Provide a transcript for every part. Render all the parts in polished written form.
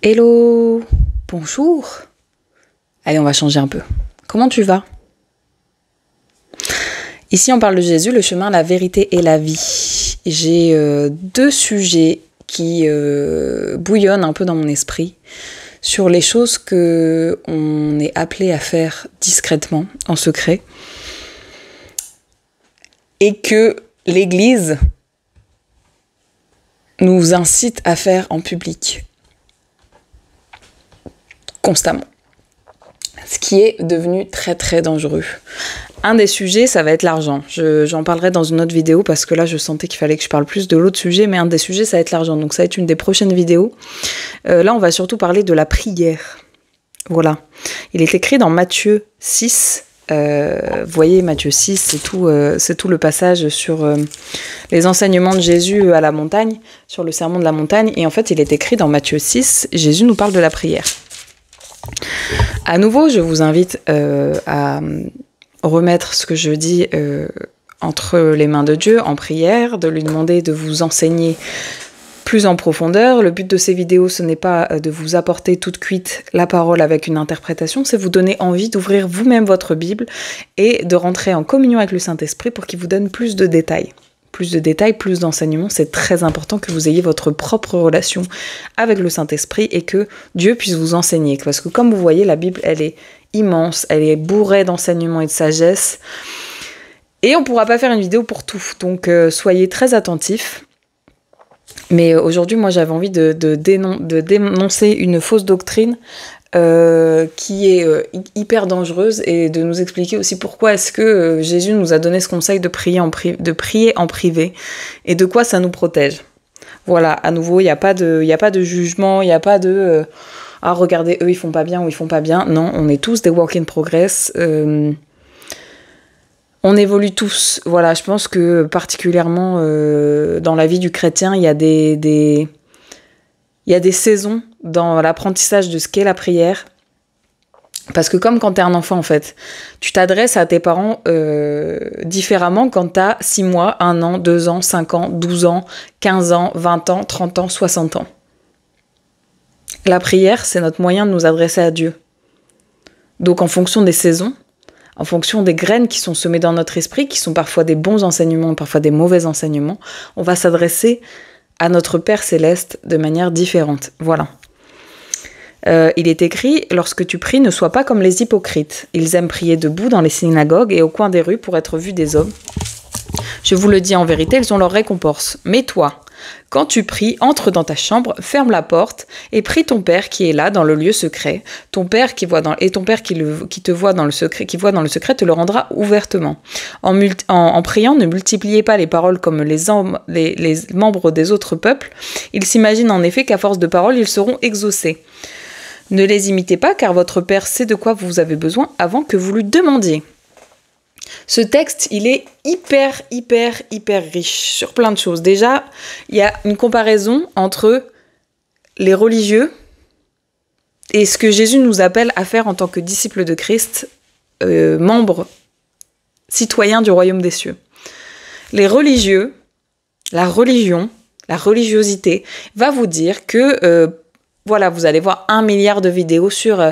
Hello, bonjour. Allez, on va changer un peu. Comment tu vas? Ici, on parle de Jésus, le chemin, la vérité et la vie. J'ai deux sujets qui bouillonnent un peu dans mon esprit sur les choses que on est appelé à faire discrètement, en secret, et que l'Église nous incite à faire en public, constamment. Ce qui est devenu très très dangereux. Un des sujets, ça va être l'argent. J'en parlerai dans une autre vidéo parce que là, je sentais qu'il fallait que je parle plus de l'autre sujet, mais un des sujets, ça va être l'argent. Donc ça va être une des prochaines vidéos. Là, on va surtout parler de la prière. Voilà. Il est écrit dans Matthieu 6. Vous voyez, Matthieu 6, c'est tout le passage sur les enseignements de Jésus à la montagne, sur le sermon de la montagne. Et en fait, il est écrit dans Matthieu 6, Jésus nous parle de la prière. À nouveau, je vous invite à remettre ce que je dis entre les mains de Dieu en prière, de lui demander de vous enseigner plus en profondeur. Le but de ces vidéos, ce n'est pas de vous apporter toute cuite la parole avec une interprétation, c'est vous donner envie d'ouvrir vous-même votre Bible et de rentrer en communion avec le Saint-Esprit pour qu'il vous donne plus de détails. Plus de détails, plus d'enseignements, c'est très important que vous ayez votre propre relation avec le Saint-Esprit et que Dieu puisse vous enseigner. Parce que comme vous voyez, la Bible, elle est immense, elle est bourrée d'enseignements et de sagesse. Et on ne pourra pas faire une vidéo pour tout. Donc soyez très attentifs. Mais aujourd'hui, moi, j'avais envie de dénoncer une fausse doctrine qui est hyper dangereuse et de nous expliquer aussi pourquoi est-ce que Jésus nous a donné ce conseil de prier en privé et de quoi ça nous protège. Voilà, à nouveau, il n'y a pas de jugement, il n'y a pas de ah regardez, eux ils font pas bien ou ils font pas bien. Non, on est tous des work in progress. On évolue tous. Voilà, je pense que particulièrement dans la vie du chrétien, il y a des saisons dans l'apprentissage de ce qu'est la prière. Parce que comme quand t'es un enfant, en fait, tu t'adresses à tes parents différemment quand t'as 6 mois, 1 an, 2 ans, 5 ans, 12 ans, 15 ans, 20 ans, 30 ans, 60 ans. La prière, c'est notre moyen de nous adresser à Dieu. Donc en fonction des saisons, en fonction des graines qui sont semées dans notre esprit, qui sont parfois des bons enseignements, parfois des mauvais enseignements, on va s'adresser à notre Père Céleste de manière différente. Voilà. Il est écrit « Lorsque tu pries, ne sois pas comme les hypocrites. Ils aiment prier debout dans les synagogues et au coin des rues pour être vus des hommes. Je vous le dis en vérité, ils ont leur récompense. Mais toi, quand tu pries, entre dans ta chambre, ferme la porte et prie ton Père qui est là dans le lieu secret. Ton Père qui te voit dans le secret, te le rendra ouvertement. En priant, ne multipliez pas les paroles comme les membres des autres peuples. Ils s'imaginent en effet qu'à force de paroles, ils seront exaucés. Ne les imitez pas, car votre Père sait de quoi vous avez besoin avant que vous lui demandiez. » Ce texte, il est hyper riche sur plein de choses. Déjà, il y a une comparaison entre les religieux et ce que Jésus nous appelle à faire en tant que disciples de Christ, membres, citoyens du royaume des cieux. Les religieux, la religion, la religiosité va vous dire que voilà, vous allez voir 1 milliard de vidéos sur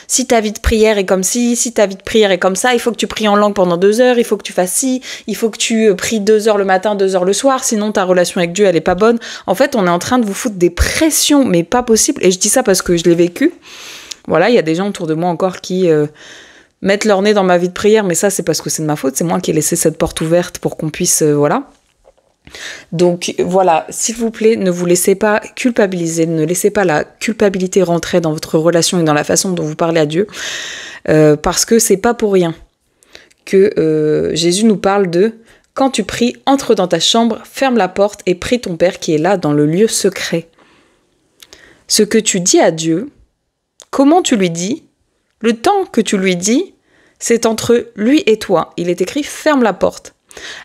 si ta vie de prière est comme ci, si ta vie de prière est comme ça, il faut que tu pries en langue pendant 2 heures, il faut que tu fasses ci, il faut que tu pries 2 heures le matin, 2 heures le soir, sinon ta relation avec Dieu, elle est pas bonne. En fait, on est en train de vous foutre des pressions, mais pas possible. Et je dis ça parce que je l'ai vécu. Voilà, il y a des gens autour de moi encore qui mettent leur nez dans ma vie de prière, mais ça, c'est parce que c'est de ma faute, c'est moi qui ai laissé cette porte ouverte pour qu'on puisse, voilà. Donc voilà, s'il vous plaît, ne vous laissez pas culpabiliser, ne laissez pas la culpabilité rentrer dans votre relation et dans la façon dont vous parlez à Dieu, parce que c'est pas pour rien que Jésus nous parle de « Quand tu pries, entre dans ta chambre, ferme la porte et prie ton Père qui est là dans le lieu secret. » Ce que tu dis à Dieu, comment tu lui dis, le temps que tu lui dis, c'est entre lui et toi. Il est écrit « Ferme la porte ».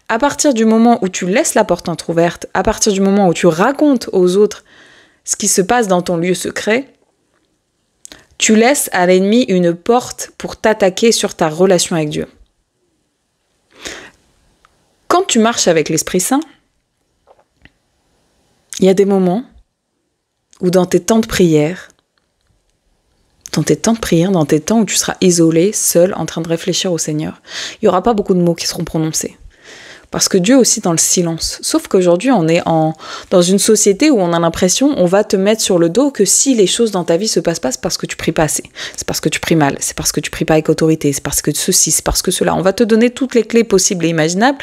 À partir du moment où tu laisses la porte entrouverte, à partir du moment où tu racontes aux autres ce qui se passe dans ton lieu secret, tu laisses à l'ennemi une porte pour t'attaquer sur ta relation avec Dieu. Quand tu marches avec l'Esprit Saint, il y a des moments où dans tes temps de prière, dans tes temps de prière, dans tes temps où tu seras isolé, seul, en train de réfléchir au Seigneur, il n'y aura pas beaucoup de mots qui seront prononcés. Parce que Dieu aussi dans le silence. Sauf qu'aujourd'hui, on est dans une société où on a l'impression, on va te mettre sur le dos que si les choses dans ta vie se passent pas, c'est parce que tu pries pas assez. C'est parce que tu pries mal. C'est parce que tu pries pas avec autorité. C'est parce que ceci, c'est parce que cela. On va te donner toutes les clés possibles et imaginables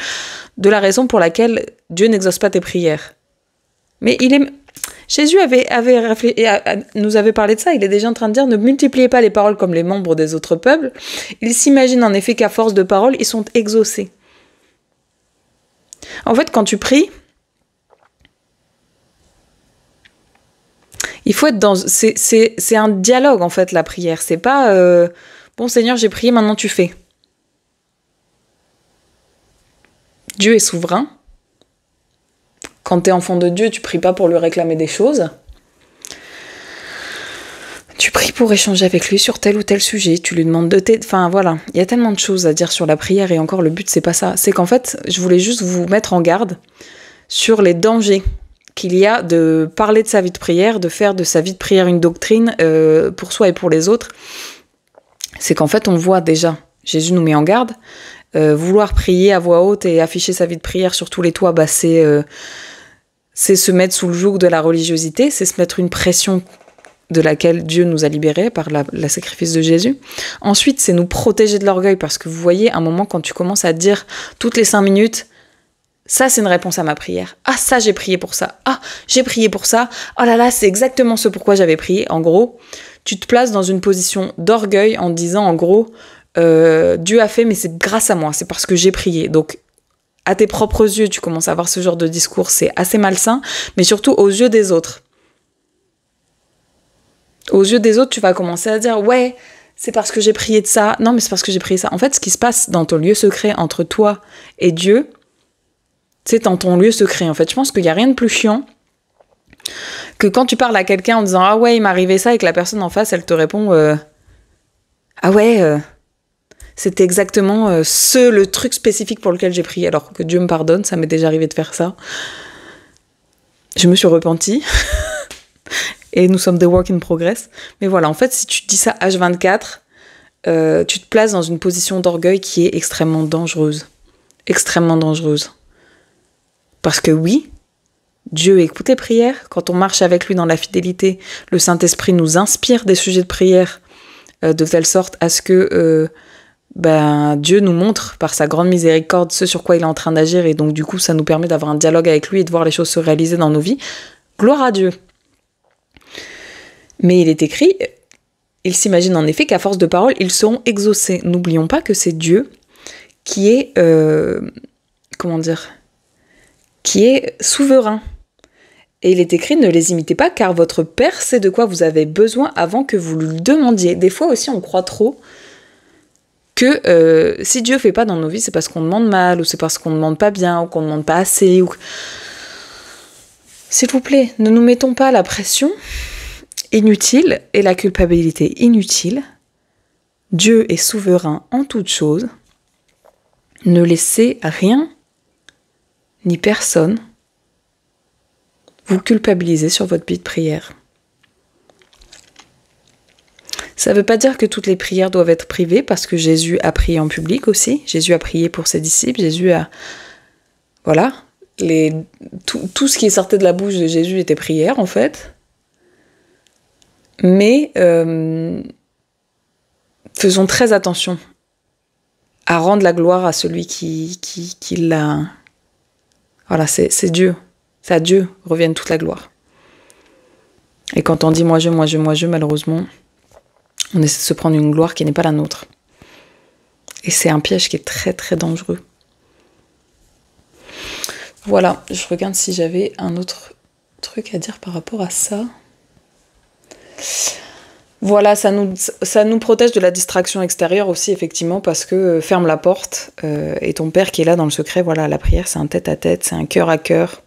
de la raison pour laquelle Dieu n'exauce pas tes prières. Mais Jésus nous avait parlé de ça. Il est déjà en train de dire, ne multipliez pas les paroles comme les membres des autres peuples. Il s'imagine en effet qu'à force de paroles, ils sont exaucés. En fait, quand tu pries, il faut être dans... C'est un dialogue, en fait, la prière. C'est pas bon, Seigneur, j'ai prié, maintenant tu fais. Dieu est souverain. Quand tu es enfant de Dieu, tu pries pas pour lui réclamer des choses. Tu pries pour échanger avec lui sur tel ou tel sujet, tu lui demandes de t'aider. Enfin voilà, il y a tellement de choses à dire sur la prière et encore le but c'est pas ça. C'est qu'en fait, je voulais juste vous mettre en garde sur les dangers qu'il y a de parler de sa vie de prière, de faire de sa vie de prière une doctrine pour soi et pour les autres. C'est qu'en fait on voit déjà, Jésus nous met en garde, vouloir prier à voix haute et afficher sa vie de prière sur tous les toits, bah c'est se mettre sous le joug de la religiosité, c'est se mettre une pression de laquelle Dieu nous a libérés par le sacrifice de Jésus. Ensuite, c'est nous protéger de l'orgueil, parce que vous voyez, à un moment, quand tu commences à dire toutes les 5 minutes, ça, c'est une réponse à ma prière. Ah, ça, j'ai prié pour ça. Ah, j'ai prié pour ça. Oh là là, c'est exactement ce pourquoi j'avais prié. En gros, tu te places dans une position d'orgueil en disant, en gros, Dieu a fait, mais c'est grâce à moi, c'est parce que j'ai prié. Donc, à tes propres yeux, tu commences à avoir ce genre de discours, c'est assez malsain, mais surtout aux yeux des autres. Aux yeux des autres, tu vas commencer à dire « Ouais, c'est parce que j'ai prié de ça. Non, mais c'est parce que j'ai prié ça. » En fait, ce qui se passe dans ton lieu secret entre toi et Dieu, c'est dans ton lieu secret, en fait. Je pense qu'il n'y a rien de plus chiant que quand tu parles à quelqu'un en disant « Ah ouais, il m'est arrivé ça » et que la personne en face, elle te répond « Ah ouais, c'était exactement le truc spécifique pour lequel j'ai prié. » Alors que Dieu me pardonne, ça m'est déjà arrivé de faire ça. Je me suis repentie. Et nous sommes des work in progress. Mais voilà, en fait, si tu dis ça H24, tu te places dans une position d'orgueil qui est extrêmement dangereuse. Extrêmement dangereuse. Parce que oui, Dieu écoute tes prières. Quand on marche avec lui dans la fidélité, le Saint-Esprit nous inspire des sujets de prière de telle sorte à ce que Dieu nous montre par sa grande miséricorde ce sur quoi il est en train d'agir. Et donc, du coup, ça nous permet d'avoir un dialogue avec lui et de voir les choses se réaliser dans nos vies. Gloire à Dieu. Mais il est écrit, il s'imagine en effet qu'à force de paroles, ils seront exaucés. N'oublions pas que c'est Dieu qui est, qui est souverain. Et il est écrit, ne les imitez pas, car votre Père sait de quoi vous avez besoin avant que vous lui demandiez. Des fois aussi, on croit trop que si Dieu fait pas dans nos vies, c'est parce qu'on demande mal, ou c'est parce qu'on demande pas bien, ou qu'on demande pas assez. S'il vous plaît, ne nous mettons pas la pression inutile et la culpabilité inutile. Dieu est souverain en toutes choses. Ne laissez rien ni personne vous culpabiliser sur votre vie de prière. Ça ne veut pas dire que toutes les prières doivent être privées, parce que Jésus a prié en public aussi. Jésus a prié pour ses disciples. Jésus a... Voilà. Tout ce qui sortait de la bouche de Jésus était prière, en fait. Mais faisons très attention à rendre la gloire à celui qui l'a... Voilà, c'est Dieu. C'est à Dieu revienne toute la gloire. Et quand on dit moi je, malheureusement, on essaie de se prendre une gloire qui n'est pas la nôtre. Et c'est un piège qui est très très dangereux. Voilà, je regarde si j'avais un autre truc à dire par rapport à ça. Voilà, ça nous protège de la distraction extérieure aussi, effectivement, parce que ferme la porte et ton Père qui est là dans le secret, voilà, la prière c'est un tête-à-tête, c'est un cœur à cœur.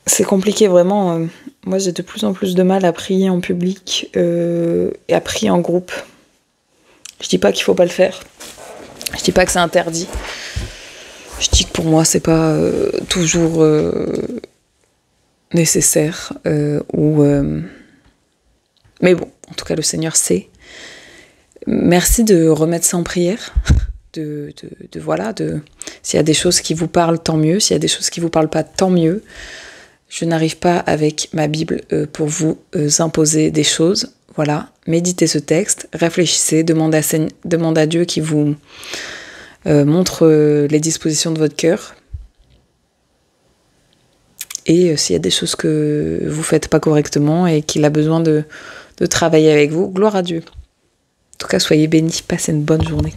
C'est compliqué vraiment. Moi j'ai de plus en plus de mal à prier en public et à prier en groupe. Je dis pas qu'il faut pas le faire. Je dis pas que c'est interdit. Je dis que pour moi c'est pas toujours nécessaire. Mais bon, en tout cas, le Seigneur sait. Merci de remettre ça en prière. S'il y a des choses qui vous parlent, tant mieux. S'il y a des choses qui vous parlent pas, tant mieux. Je n'arrive pas avec ma Bible pour vous imposer des choses. Voilà, méditez ce texte, réfléchissez, demandez à Dieu qui vous montre les dispositions de votre cœur. Et s'il y a des choses que vous faites pas correctement et qu'il a besoin de travailler avec vous, gloire à Dieu. En tout cas, soyez bénis, passez une bonne journée.